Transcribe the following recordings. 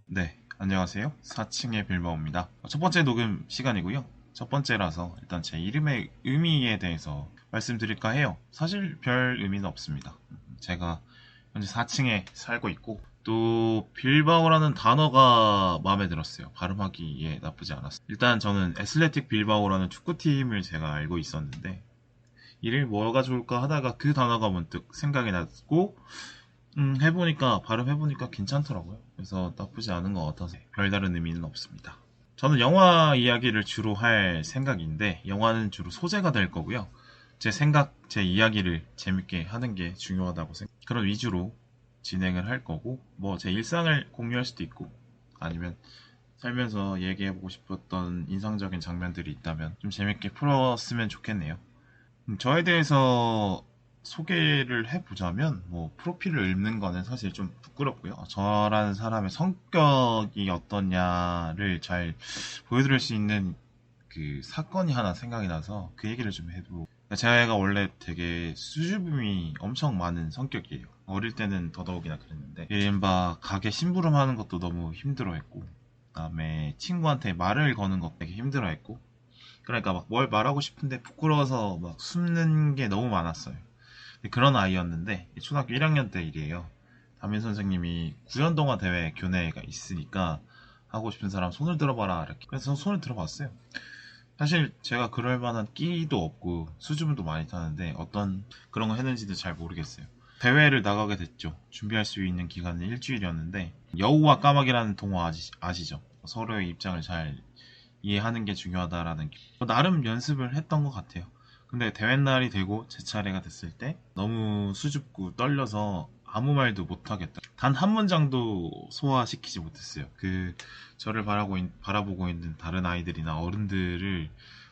네, 안녕하세요. 4층의 빌바오입니다. 첫 번째 녹음 시간이고요. 첫 번째라서 일단 제 이름의 의미에 대해서 말씀드릴까 해요. 사실 별 의미는 없습니다. 제가 현재 4층에 살고 있고, 또 빌바오라는 단어가 마음에 들었어요. 발음하기에 나쁘지 않았어요. 일단 저는 애슬레틱 빌바오라는 축구팀을 제가 알고 있었는데, 이름이 뭐가 좋을까 하다가 그 단어가 문득 생각이 났고, 해보니까, 발음해보니까 괜찮더라고요. 그래서 나쁘지 않은 것 같아서 별다른 의미는 없습니다. 저는 영화 이야기를 주로 할 생각인데, 영화는 주로 소재가 될 거고요. 제 생각, 제 이야기를 재밌게 하는 게 중요하다고 그런 위주로 진행을 할 거고, 뭐 제 일상을 공유할 수도 있고, 아니면 살면서 얘기해보고 싶었던 인상적인 장면들이 있다면 좀 재밌게 풀었으면 좋겠네요. 저에 대해서 소개를 해보자면, 뭐, 프로필을 읽는 거는 사실 좀 부끄럽고요. 저라는 사람의 성격이 어떠냐를 잘 보여드릴 수 있는 그 사건이 하나 생각이 나서 그 얘기를 좀 해도. 제가 원래 되게 수줍음이 엄청 많은 성격이에요. 어릴 때는 더더욱이나 그랬는데, 이른바 가게 심부름하는 것도 너무 힘들어했고, 그다음에 친구한테 말을 거는 것 되게 힘들어했고, 그러니까 막 뭘 말하고 싶은데 부끄러워서 막 숨는 게 너무 많았어요. 그런 아이였는데 초등학교 1학년 때 일이에요. 담임 선생님이 구연동화 대회 교내가 있으니까 하고 싶은 사람 손을 들어봐라 이렇게. 그래서 손을 들어봤어요. 사실 제가 그럴 만한 끼도 없고 수줍음도 많이 타는데 어떤 그런 거 했는지도 잘 모르겠어요. 대회를 나가게 됐죠. 준비할 수 있는 기간은 일주일이었는데, 여우와 까마귀라는 동화 아시죠? 서로의 입장을 잘 이해하는 게 중요하다라는 나름 연습을 했던 것 같아요. 근데 대회 날이 되고 제 차례가 됐을 때 너무 수줍고 떨려서 아무 말도 못하겠다. 단 한 문장도 소화시키지 못했어요. 저를 바라보고 있는 다른 아이들이나 어른들을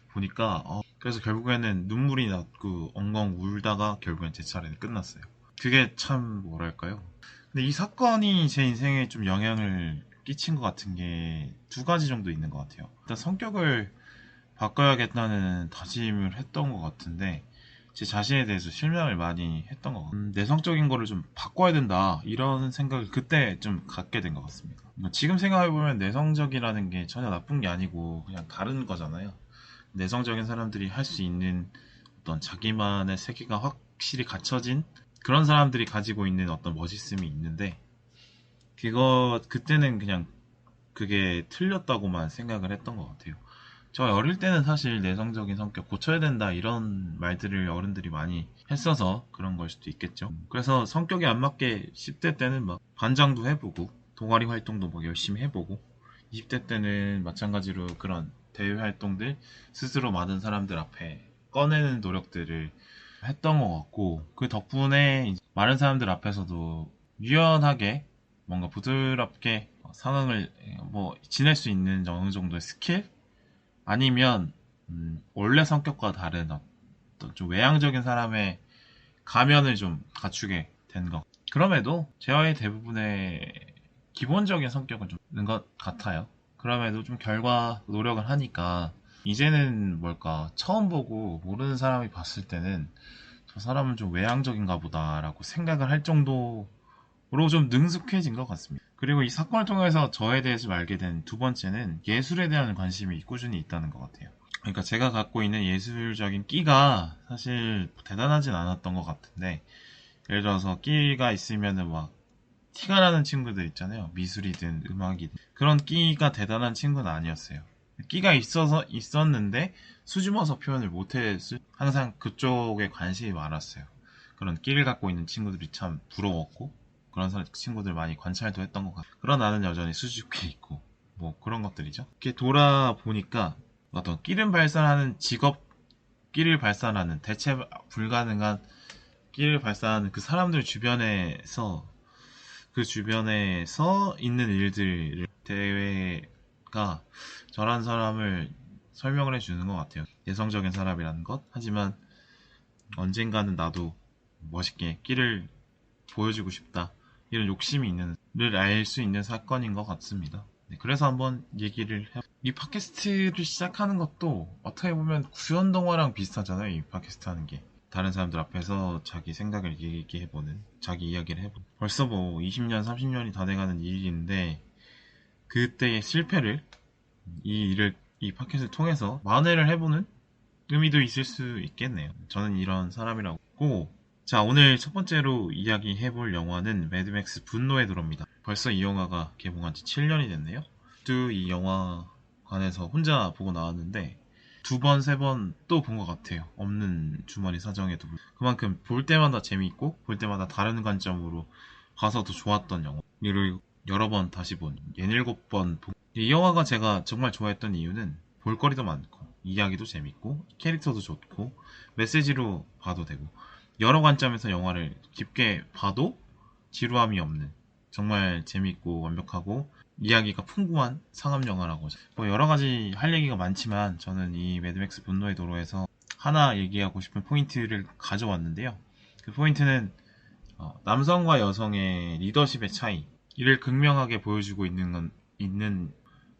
보니까 그래서 결국에는 눈물이 났고 엉엉 울다가 결국엔 제 차례는 끝났어요. 그게 참 뭐랄까요. 근데 이 사건이 제 인생에 좀 영향을 끼친 것 같은 게 두 가지 정도 있는 것 같아요. 일단 성격을 바꿔야겠다는 다짐을 했던 것 같은데, 제 자신에 대해서 실망을 많이 했던 것 같아요. 내성적인 거를 좀 바꿔야 된다 이런 생각을 그때 좀 갖게 된 것 같습니다. 지금 생각해보면 내성적이라는 게 전혀 나쁜 게 아니고 그냥 다른 거잖아요. 내성적인 사람들이 할 수 있는 어떤 자기만의 세계가 확실히 갖춰진 그런 사람들이 가지고 있는 어떤 멋있음이 있는데, 그때는 그냥 그게 틀렸다고만 생각을 했던 것 같아요. 저 어릴 때는 사실 내성적인 성격 고쳐야 된다 이런 말들을 어른들이 많이 했어서 그런 걸 수도 있겠죠. 그래서 성격이 안 맞게 10대 때는 막 반장도 해보고 동아리 활동도 막 열심히 해보고, 20대 때는 마찬가지로 그런 대외 활동들 스스로 많은 사람들 앞에 꺼내는 노력들을 했던 것 같고, 그 덕분에 이제 많은 사람들 앞에서도 유연하게 뭔가 부드럽게 상황을 뭐 지낼 수 있는 어느 정도의 스킬, 아니면 원래 성격과 다른 어떤 좀 외향적인 사람의 가면을 좀 갖추게 된 것. 그럼에도 제와의 대부분의 기본적인 성격은 좀 있는 것 같아요. 그럼에도 좀 결과 노력을 하니까 이제는 뭘까, 처음 보고 모르는 사람이 봤을 때는 저 사람은 좀 외향적인가 보다라고 생각을 할 정도로 좀 능숙해진 것 같습니다. 그리고 이 사건을 통해서 저에 대해서 알게 된 두 번째는 예술에 대한 관심이 꾸준히 있다는 것 같아요. 그러니까 제가 갖고 있는 예술적인 끼가 사실 대단하진 않았던 것 같은데, 예를 들어서 끼가 있으면은 막 티가 나는 친구들 있잖아요. 미술이든 음악이든. 그런 끼가 대단한 친구는 아니었어요. 끼가 있었는데 수줍어서 표현을 못했을, 항상 그쪽에 관심이 많았어요. 그런 끼를 갖고 있는 친구들이 참 부러웠고, 그런 친구들 많이 관찰도 했던 것 같아요. 그러나 나는 여전히 수줍게 있고, 뭐 그런 것들이죠. 이렇게 돌아보니까 어떤 끼를 발산하는 직업, 끼를 발산하는 대체 불가능한 끼를 발산하는 그 사람들 주변에서, 그 주변에서 있는 일들을 대회가 저란 사람을 설명을 해주는 것 같아요. 내성적인 사람이라는 것. 하지만 언젠가는 나도 멋있게 끼를 보여주고 싶다, 이런 욕심이 있는 알 수 있는 사건인 것 같습니다. 네, 그래서 한번 얘기를 이 팟캐스트를 시작하는 것도 어떻게 보면 구연동화랑 비슷하잖아요. 이 팟캐스트 하는 게. 다른 사람들 앞에서 자기 생각을 얘기해보는, 자기 이야기를 해보는. 벌써 뭐 20년, 30년이 다 돼가는 일인데, 그때의 실패를, 이 팟캐스트를 통해서 만회를 해보는 의미도 있을 수 있겠네요. 저는 이런 사람이라고. 자, 오늘 첫 번째로 이야기해볼 영화는 매드맥스 분노의 도로입니다. 벌써 이 영화가 개봉한 지 7년이 됐네요. 또 이 영화관에서 혼자 보고 나왔는데 두 번, 세 번 또 본 것 같아요. 없는 주머니 사정에도. 그만큼 볼 때마다 재미있고 볼 때마다 다른 관점으로 봐서 더 좋았던 영화. 그리고 여러 번 다시 본 17번 본. 이 영화가 제가 정말 좋아했던 이유는 볼거리도 많고 이야기도 재밌고 캐릭터도 좋고 메시지로 봐도 되고 여러 관점에서 영화를 깊게 봐도 지루함이 없는 정말 재밌고 완벽하고 이야기가 풍부한 상업 영화라고. 뭐 여러 가지 할 얘기가 많지만 저는 이 매드맥스 분노의 도로에서 하나 얘기하고 싶은 포인트를 가져왔는데요. 그 포인트는 남성과 여성의 리더십의 차이 이를 극명하게 보여주고 있는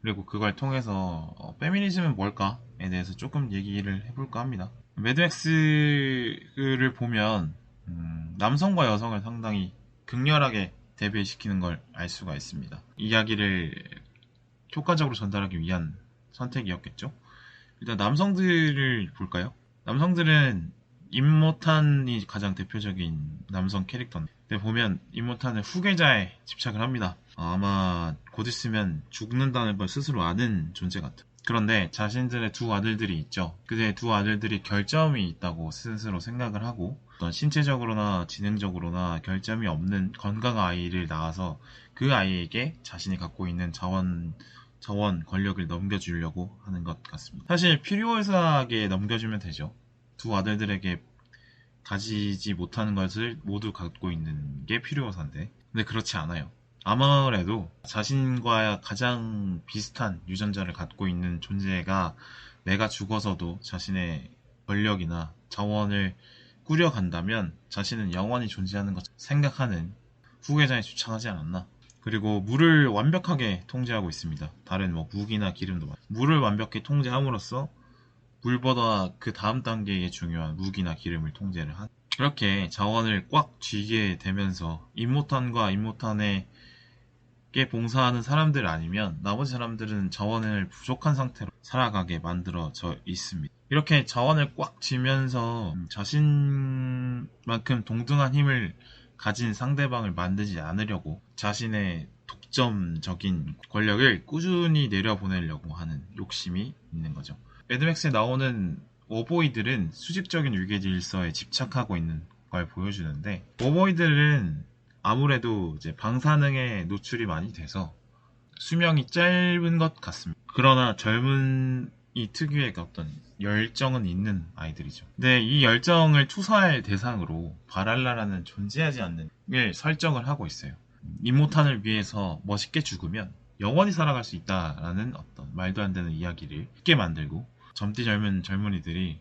그리고 그걸 통해서 페미니즘은 뭘까에 대해서 조금 얘기를 해볼까 합니다. 매드맥스를 보면 남성과 여성을 상당히 극렬하게 대비시키는 걸 알 수가 있습니다. 이야기를 효과적으로 전달하기 위한 선택이었겠죠. 일단 남성들을 볼까요? 남성들은 임모탄이 가장 대표적인 남성 캐릭터인데 보면 임모탄은 후계자에 집착을 합니다. 아마 곧 있으면 죽는다는 걸 스스로 아는 존재 같아요. 그런데 자신들의 두 아들들이 있죠. 그의 두 아들들이 결점이 있다고 스스로 생각을 하고 어떤 신체적으로나 지능적으로나 결점이 없는 건강한 아이를 낳아서 그 아이에게 자신이 갖고 있는 자원 권력을 넘겨주려고 하는 것 같습니다. 사실 필요하게 넘겨주면 되죠. 두 아들들에게 가지지 못하는 것을 모두 갖고 있는 게 필요사인데 근데 그렇지 않아요. 아무래도 자신과 가장 비슷한 유전자를 갖고 있는 존재가 내가 죽어서도 자신의 권력이나 자원을 꾸려간다면 자신은 영원히 존재하는 것 생각하는 후계자에 주창하지 않았나. 그리고 물을 완벽하게 통제하고 있습니다. 다른 뭐 무기나 기름도 물을 완벽히 통제함으로써 물보다 그 다음 단계의 중요한 무기나 기름을 통제를 한. 이렇게 자원을 꽉 쥐게 되면서 임모탄과 임모탄에게 봉사하는 사람들 아니면 나머지 사람들은 자원을 부족한 상태로 살아가게 만들어져 있습니다. 이렇게 자원을 꽉 쥐면서 자신만큼 동등한 힘을 가진 상대방을 만들지 않으려고 자신의 독점적인 권력을 꾸준히 내려보내려고 하는 욕심이 있는 거죠. 매드맥스에 나오는 워보이들은 수직적인 위계 질서에 집착하고 있는 걸 보여주는데 워보이들은 아무래도 이제 방사능에 노출이 많이 돼서 수명이 짧은 것 같습니다. 그러나 젊은 이 특유의 어떤 열정은 있는 아이들이죠. 근데 이 열정을 투사할 대상으로 바랄라라는 존재하지 않는 걸 설정을 하고 있어요. 임모탄을 위해서 멋있게 죽으면 영원히 살아갈 수 있다라는 어떤 말도 안 되는 이야기를 쉽게 만들고 젊디 젊은 젊은이들이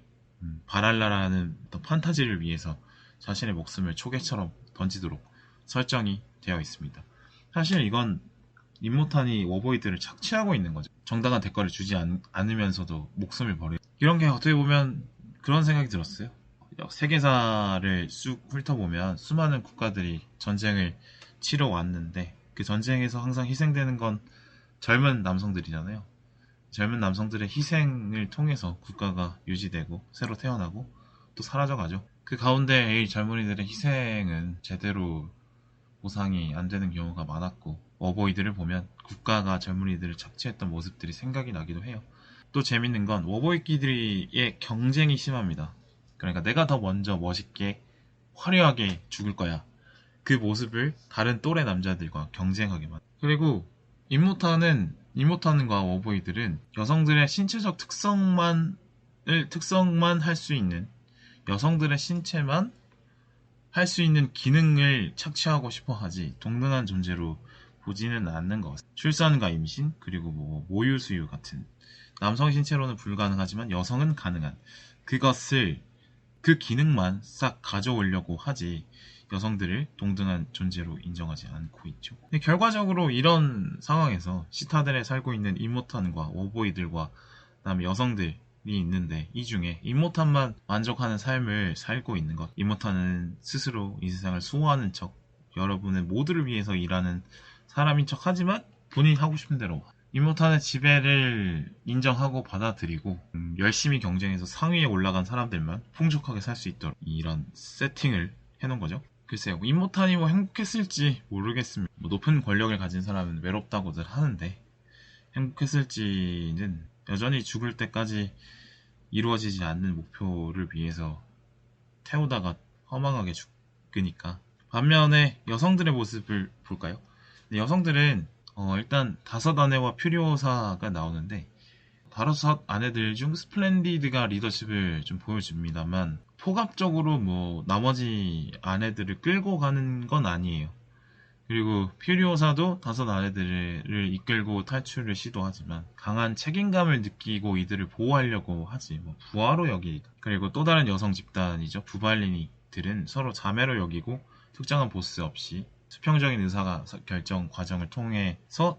바랄라라는 어떤 판타지를 위해서 자신의 목숨을 초계처럼 던지도록 설정이 되어 있습니다. 사실 이건 임모탄이 워보이들을 착취하고 있는 거죠. 정당한 대가를 주지 않으면서도 목숨을 버려. 이런 게 어떻게 보면 그런 생각이 들었어요. 세계사를 쑥 훑어보면 수많은 국가들이 전쟁을 치러 왔는데 그 전쟁에서 항상 희생되는 건 젊은 남성들이잖아요. 젊은 남성들의 희생을 통해서 국가가 유지되고 새로 태어나고 또 사라져가죠. 그 가운데 이 젊은이들의 희생은 제대로 보상이 안 되는 경우가 많았고 워보이들을 보면 국가가 젊은이들을 착취했던 모습들이 생각이 나기도 해요. 또 재밌는 건 워보이끼리의 경쟁이 심합니다. 그러니까 내가 더 먼저 멋있게 화려하게 죽을 거야. 그 모습을 다른 또래 남자들과 경쟁하게 만들어요. 그리고 임모탄과 워보이들은 여성들의 신체적 특성만 할 수 있는 여성들의 신체만 할 수 있는 기능을 착취하고 싶어 하지 동등한 존재로 보지는 않는 것 같습니다. 출산과 임신 그리고 뭐 모유 수유 같은 남성 신체로는 불가능하지만 여성은 가능한 그것을 그 기능만 싹 가져오려고 하지 여성들을 동등한 존재로 인정하지 않고 있죠. 근데 결과적으로 이런 상황에서 시타델에 살고 있는 임모탄과 워보이들과 그다음에 여성들이 있는데 이 중에 임모탄만 만족하는 삶을 살고 있는 것. 임모탄은 스스로 이 세상을 수호하는 척, 여러분의 모두를 위해서 일하는 사람인 척 하지만 본인이 하고 싶은 대로 임모탄의 지배를 인정하고 받아들이고 열심히 경쟁해서 상위에 올라간 사람들만 풍족하게 살 수 있도록 이런 세팅을 해놓은 거죠. 글쎄요, 임모탄이 뭐 행복했을지 모르겠습니다. 뭐 높은 권력을 가진 사람은 외롭다고들 하는데 행복했을지는 여전히 죽을 때까지 이루어지지 않는 목표를 위해서 태우다가 허망하게 죽으니까. 반면에 여성들의 모습을 볼까요? 여성들은 일단 다섯 아내와 퓨리오사가 나오는데 다섯 아내들 중 스플렌디드가 리더십을 좀 보여줍니다만 포괄적으로 뭐 나머지 아내들을 끌고 가는 건 아니에요. 그리고 퓨리오사도 다섯 아내들을 이끌고 탈출을 시도하지만 강한 책임감을 느끼고 이들을 보호하려고 하지 뭐 부하로 여기니까. 그리고 또 다른 여성 집단이죠. 부발리니들은 서로 자매로 여기고 특정한 보스 없이 수평적인 의사가 결정 과정을 통해서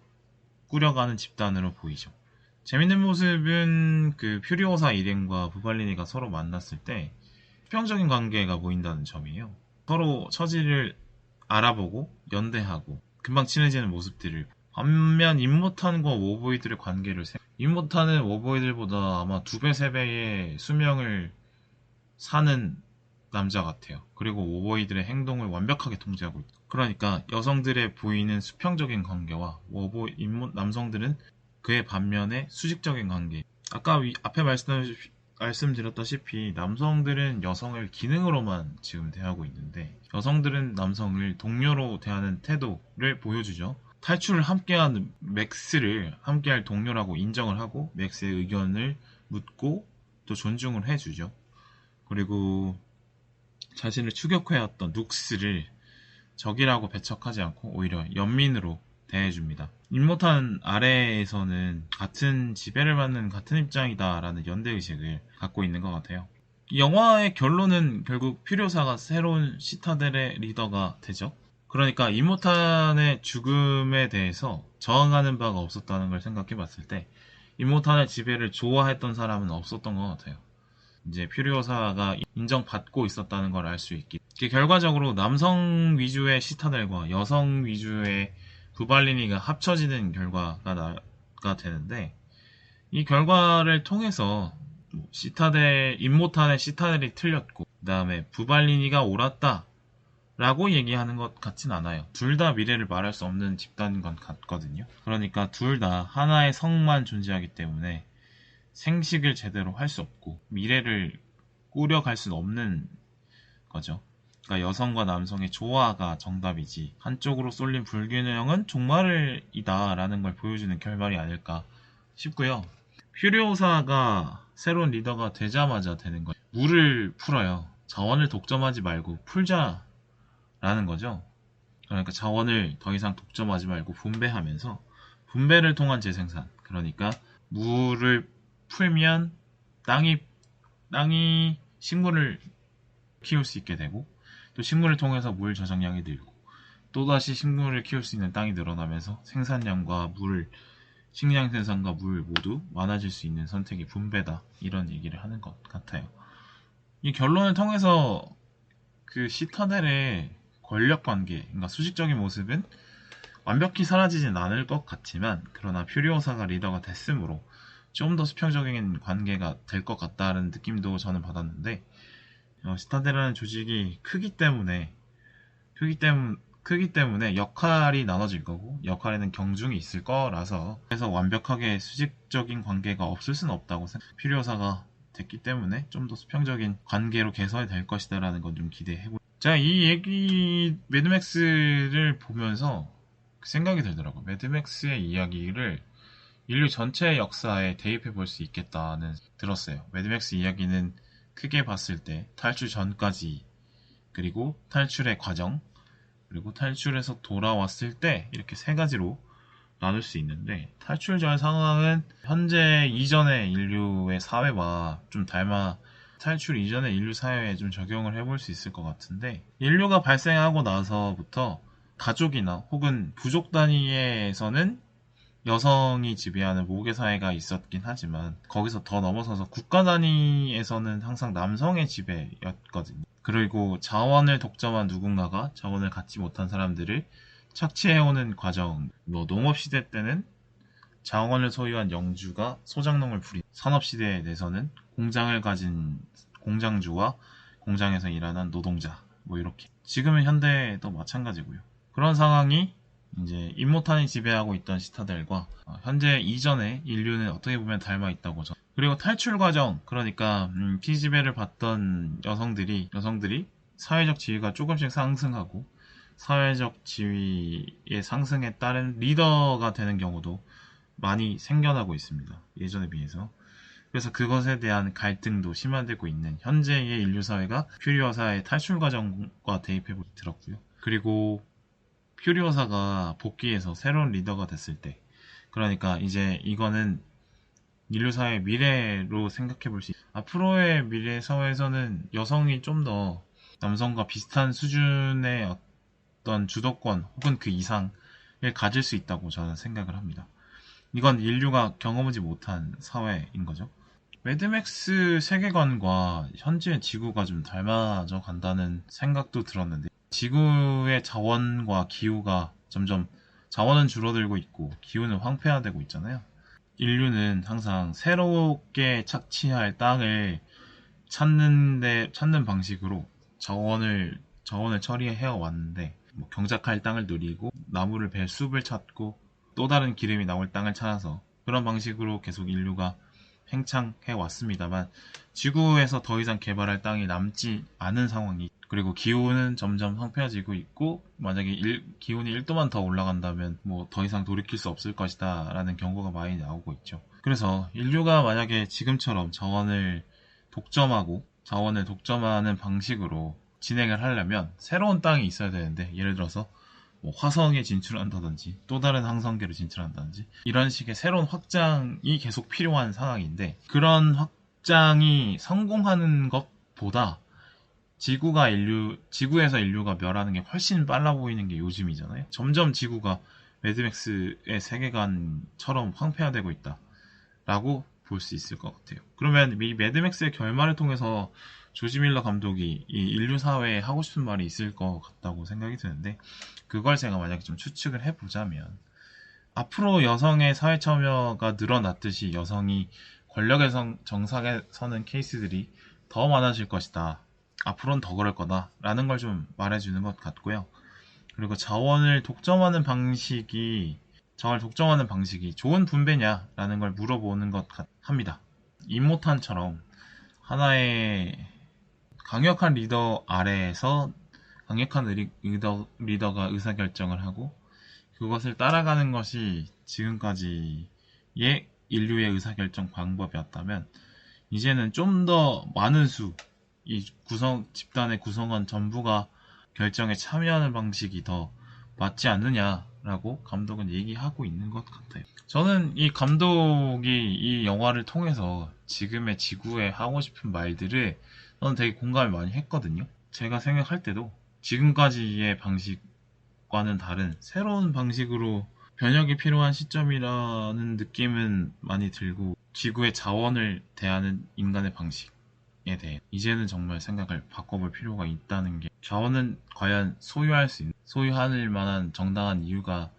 꾸려가는 집단으로 보이죠. 재밌는 모습은 그 퓨리오사 일행과 부발리니가 서로 만났을 때 수평적인 관계가 보인다는 점이에요. 서로 처지를 알아보고 연대하고 금방 친해지는 모습들을. 반면 임모탄과 워보이들의 관계를 임모탄은 워보이들보다 아마 2배, 3배의 수명을 사는 남자 같아요. 그리고 워보이들의 행동을 완벽하게 통제하고 있다. 그러니까 여성들의 보이는 수평적인 관계와 남성들은 그의 반면에 수직적인 관계. 아까 앞에 말씀드렸다시피 남성들은 여성을 기능으로만 지금 대하고 있는데 여성들은 남성을 동료로 대하는 태도를 보여주죠. 탈출을 함께하는 맥스를 함께할 동료라고 인정을 하고 맥스의 의견을 묻고 또 존중을 해주죠. 그리고 자신을 추격해왔던 눅스를 적이라고 배척하지 않고 오히려 연민으로 대해줍니다. 임모탄 아래에서는 같은 지배를 받는 같은 입장이다라는 연대의식을 갖고 있는 것 같아요. 이 영화의 결론은 결국 퓨리오사가 새로운 시타델의 리더가 되죠. 그러니까 임모탄의 죽음에 대해서 저항하는 바가 없었다는 걸 생각해 봤을 때 임모탄의 지배를 좋아했던 사람은 없었던 것 같아요. 이제 퓨리오사가 인정받고 있었다는 걸 알 수 있기. 결과적으로 남성 위주의 시타델과 여성 위주의 부발리니가 합쳐지는 결과가 되는데 이 결과를 통해서 임모탄의 시타델이 틀렸고 그 다음에 부발리니가 옳았다 라고 얘기하는 것 같진 않아요. 둘 다 미래를 말할 수 없는 집단인 것 같거든요. 그러니까 둘 다 하나의 성만 존재하기 때문에 생식을 제대로 할 수 없고 미래를 꾸려갈 수는 없는 거죠. 그러니까 여성과 남성의 조화가 정답이지 한쪽으로 쏠린 불균형은 종말이다 라는 걸 보여주는 결말이 아닐까 싶고요. 퓨리오사가 새로운 리더가 되자마자 되는 거예요. 물을 풀어요. 자원을 독점하지 말고 풀자 라는 거죠. 그러니까 자원을 더 이상 독점하지 말고 분배하면서 분배를 통한 재생산. 그러니까 물을 풀면 땅이 식물을 키울 수 있게 되고 또 식물을 통해서 물 저장량이 늘고 또다시 식물을 키울 수 있는 땅이 늘어나면서 생산량과 식량 생산과 물 모두 많아질 수 있는 선택이 분배다. 이런 얘기를 하는 것 같아요. 이 결론을 통해서 그 시타델의 권력 관계, 그러니까 수직적인 모습은 완벽히 사라지진 않을 것 같지만 그러나 퓨리오사가 리더가 됐으므로 좀 더 수평적인 관계가 될 것 같다는 느낌도 저는 받았는데 시타델이라는 조직이 크기 때문에 역할이 나눠질 거고 역할에는 경중이 있을 거라서 그래서 완벽하게 수직적인 관계가 없을 수는 없다고 퓨리오사가 됐기 때문에 좀 더 수평적인 관계로 개선이 될 것이다 라는 건 좀 기대해보고 제가 이 매드맥스를 보면서 생각이 들더라고요. 매드맥스의 이야기를 인류 전체의 역사에 대입해 볼 수 있겠다는 들었어요. 매드맥스 이야기는 크게 봤을 때 탈출 전까지 그리고 탈출의 과정 그리고 탈출해서 돌아왔을 때 이렇게 세 가지로 나눌 수 있는데 탈출 전 상황은 현재 이전의 인류의 사회와 좀 탈출 이전의 인류 사회에 좀 적용을 해볼 수 있을 것 같은데, 인류가 발생하고 나서부터 가족이나 혹은 부족 단위에서는 여성이 지배하는 모계 사회가 있었긴 하지만, 거기서 더 넘어서서 국가 단위에서는 항상 남성의 지배였거든요. 그리고 자원을 독점한 누군가가 자원을 갖지 못한 사람들을 착취해오는 과정, 농업시대 때는 자원을 소유한 영주가 소작농을 부린, 산업시대에 대해서는 공장을 가진 공장주와 공장에서 일하는 노동자, 이렇게. 지금은 현대도 마찬가지고요. 그런 상황이 이제 임모탄이 지배하고 있던 시타델과 현재 이전에 인류는 어떻게 보면 닮아 있다고. 그리고 탈출 과정, 그러니까 피지배를 받던 여성들이 사회적 지위가 조금씩 상승하고, 사회적 지위의 상승에 따른 리더가 되는 경우도 많이 생겨나고 있습니다. 예전에 비해서. 그래서 그것에 대한 갈등도 심화되고 있는 현재의 인류 사회가 퓨리오사의 탈출 과정과 대입해 들었고요. 그리고 퓨리오사가 복귀해서 새로운 리더가 됐을 때, 그러니까 이제 이거는 인류 사회의 미래로 생각해 볼 수 있어요. 앞으로의 미래 사회에서는 여성이 좀 더 남성과 비슷한 수준의 어떤 주도권 혹은 그 이상을 가질 수 있다고 저는 생각을 합니다. 이건 인류가 경험하지 못한 사회인 거죠. 매드맥스 세계관과 현재 지구가 좀 닮아져 간다는 생각도 들었는데, 지구의 자원과 기후가 점점, 자원은 줄어들고 있고 기후는 황폐화되고 있잖아요. 인류는 항상 새롭게 착취할 땅을 찾는 방식으로 자원을 처리해 왔는데, 경작할 땅을 누리고 나무를 벨 숲을 찾고 또 다른 기름이 나올 땅을 찾아서 그런 방식으로 계속 인류가 팽창해 왔습니다만, 지구에서 더 이상 개발할 땅이 남지 않은 상황이, 그리고 기후는 점점 황폐해지고 있고, 만약에 기온이 1도만 더 올라간다면 더 이상 돌이킬 수 없을 것이다 라는 경고가 많이 나오고 있죠. 그래서 인류가 만약에 지금처럼 자원을 독점하는 방식으로 진행을 하려면 새로운 땅이 있어야 되는데, 예를 들어서 화성에 진출한다든지 또 다른 항성계로 진출한다든지 이런 식의 새로운 확장이 계속 필요한 상황인데, 그런 확장이 성공하는 것보다 지구에서 인류가 멸하는 게 훨씬 빨라 보이는 게 요즘이잖아요. 점점 지구가 매드맥스의 세계관처럼 황폐화되고 있다라고 볼 수 있을 것 같아요. 그러면 이 매드맥스의 결말을 통해서 조지 밀러 감독이 이 인류 사회에 하고 싶은 말이 있을 것 같다고 생각이 드는데, 그걸 제가 만약에 좀 추측을 해보자면, 앞으로 여성의 사회 참여가 늘어났듯이 여성이 권력의 정상에 서는 케이스들이 더 많아질 것이다. 앞으로는 더 그럴 거다라는 걸 좀 말해주는 것 같고요. 그리고 자원을 독점하는 방식이 좋은 분배냐라는 걸 물어보는 것 합니다. 임모탄처럼 하나의 강력한 리더 아래에서 강력한 리더가 의사결정을 하고 그것을 따라가는 것이 지금까지의 인류의 의사결정 방법이었다면, 이제는 좀 더 많은 집단의 구성원 전부가 결정에 참여하는 방식이 더 맞지 않느냐라고 감독은 얘기하고 있는 것 같아요. 저는 이 감독이 이 영화를 통해서 지금의 지구에 하고 싶은 말들을 저는 되게 공감을 많이 했거든요. 제가 생각할 때도 지금까지의 방식과는 다른 새로운 방식으로 변혁이 필요한 시점이라는 느낌은 많이 들고, 지구의 자원을 대하는 인간의 방식에 대해 이제는 정말 생각을 바꿔볼 필요가 있다는 게, 자원은 과연 소유할 만한 정당한 이유가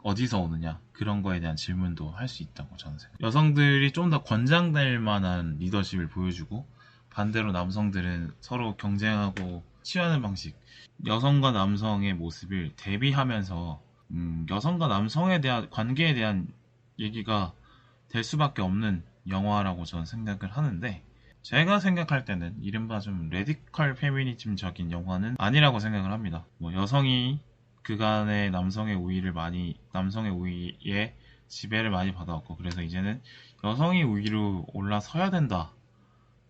어디서 오느냐, 그런 거에 대한 질문도 할 수 있다고 저는 생각해요. 여성들이 좀 더 권장될 만한 리더십을 보여주고, 반대로 남성들은 서로 경쟁하고 취하는 방식, 여성과 남성의 모습을 대비하면서 여성과 남성에 대한 관계에 대한 얘기가 될 수밖에 없는 영화라고 저는 생각을 하는데, 제가 생각할 때는 이른바 좀 레디컬 페미니즘적인 영화는 아니라고 생각을 합니다. 여성이 그간의 남성의 우위에 지배를 많이 받아왔고, 그래서 이제는 여성이 우위로 올라서야 된다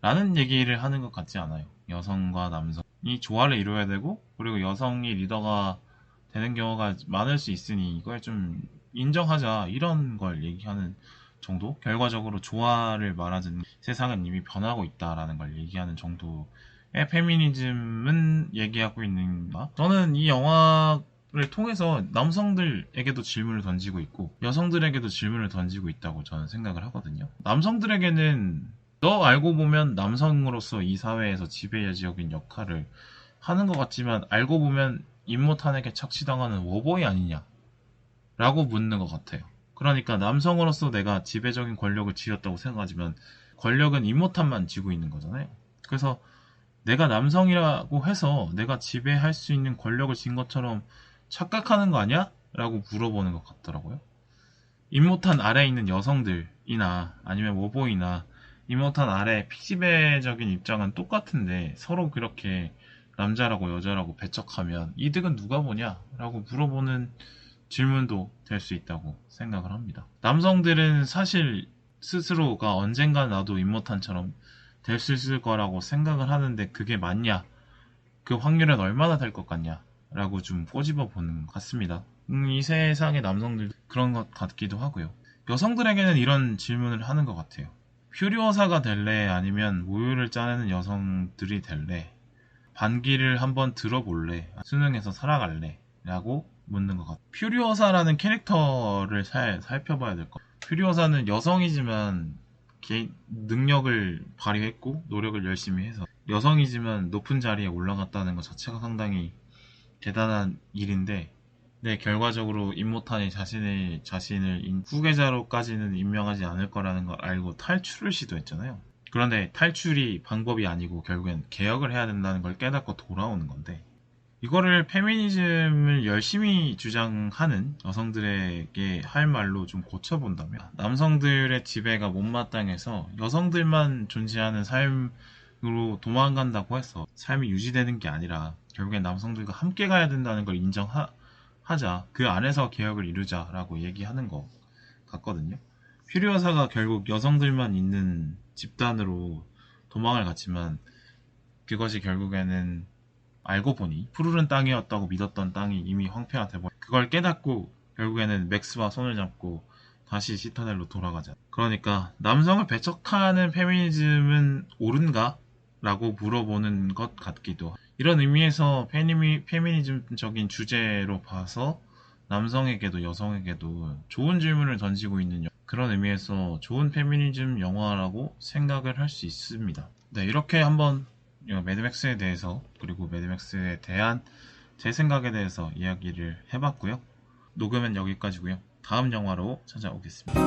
라는 얘기를 하는 것 같지 않아요. 여성과 남성이 조화를 이루어야 되고, 그리고 여성이 리더가 되는 경우가 많을 수 있으니 이걸 좀 인정하자, 이런 걸 얘기하는 정도? 결과적으로 조화를 말하는 세상은 이미 변하고 있다라는 걸 얘기하는 정도의 페미니즘은 얘기하고 있는가? 저는 이 영화를 통해서 남성들에게도 질문을 던지고 있고 여성들에게도 질문을 던지고 있다고 저는 생각을 하거든요. 남성들에게는 너 알고 보면 남성으로서 이 사회에서 지배적인 역할을 하는 것 같지만 알고 보면 임모탄에게 착취당하는 워보이 아니냐? 라고 묻는 것 같아요. 그러니까 남성으로서 내가 지배적인 권력을 쥐었다고 생각하지만 권력은 임모탄만 쥐고 있는 거잖아요. 그래서 내가 남성이라고 해서 내가 지배할 수 있는 권력을 쥔 것처럼 착각하는 거 아니야? 라고 물어보는 것 같더라고요. 임모탄 아래에 있는 여성들이나 아니면 워보이나 임모탄 아래 피지배적인 입장은 똑같은데 서로 그렇게 남자라고 여자라고 배척하면 이득은 누가 보냐? 라고 물어보는 질문도 될 수 있다고 생각을 합니다. 남성들은 사실 스스로가 언젠가 나도 임모탄처럼 될 수 있을 거라고 생각을 하는데 그게 맞냐? 그 확률은 얼마나 될 것 같냐? 라고 좀 꼬집어 보는 것 같습니다. 이 세상의 남성들 그런 것 같기도 하고요. 여성들에게는 이런 질문을 하는 것 같아요. 퓨리오사가 될래? 아니면 우유를 짜내는 여성들이 될래? 반기를 한번 들어볼래? 수능에서 살아갈래? 라고 묻는 것 같아요. 퓨리오사라는 캐릭터를 살펴봐야 될 것 같아요. 퓨리오사는 여성이지만 능력을 발휘했고 노력을 열심히 해서 여성이지만 높은 자리에 올라갔다는 것 자체가 상당히 대단한 일인데 네, 결과적으로 임모탄이 자신을 후계자로까지는 임명하지 않을 거라는 걸 알고 탈출을 시도했잖아요. 그런데 탈출이 방법이 아니고 결국엔 개혁을 해야 된다는 걸 깨닫고 돌아오는 건데 이거를 페미니즘을 열심히 주장하는 여성들에게 할 말로 좀 고쳐본다면 남성들의 지배가 못마땅해서 여성들만 존재하는 삶으로 도망간다고 해서 삶이 유지되는 게 아니라 결국엔 남성들과 함께 가야 된다는 걸 인정하자 그 안에서 개혁을 이루자라고 얘기하는 것 같거든요. 퓨리오사가 결국 여성들만 있는 집단으로 도망을 갔지만 그것이 결국에는 알고 보니 푸르른 땅이었다고 믿었던 땅이 이미 황폐가 돼버려 그걸 깨닫고 결국에는 맥스와 손을 잡고 다시 시타델로 돌아가자. 그러니까 남성을 배척하는 페미니즘은 옳은가? 라고 물어보는 것 같기도 하고 이런 의미에서 페미니즘적인 주제로 봐서 남성에게도 여성에게도 좋은 질문을 던지고 있는 그런 의미에서 좋은 페미니즘 영화라고 생각을 할 수 있습니다. 네, 이렇게 한번 매드맥스에 대해서 그리고 매드맥스에 대한 제 생각에 대해서 이야기를 해봤고요. 녹음은 여기까지고요. 다음 영화로 찾아오겠습니다.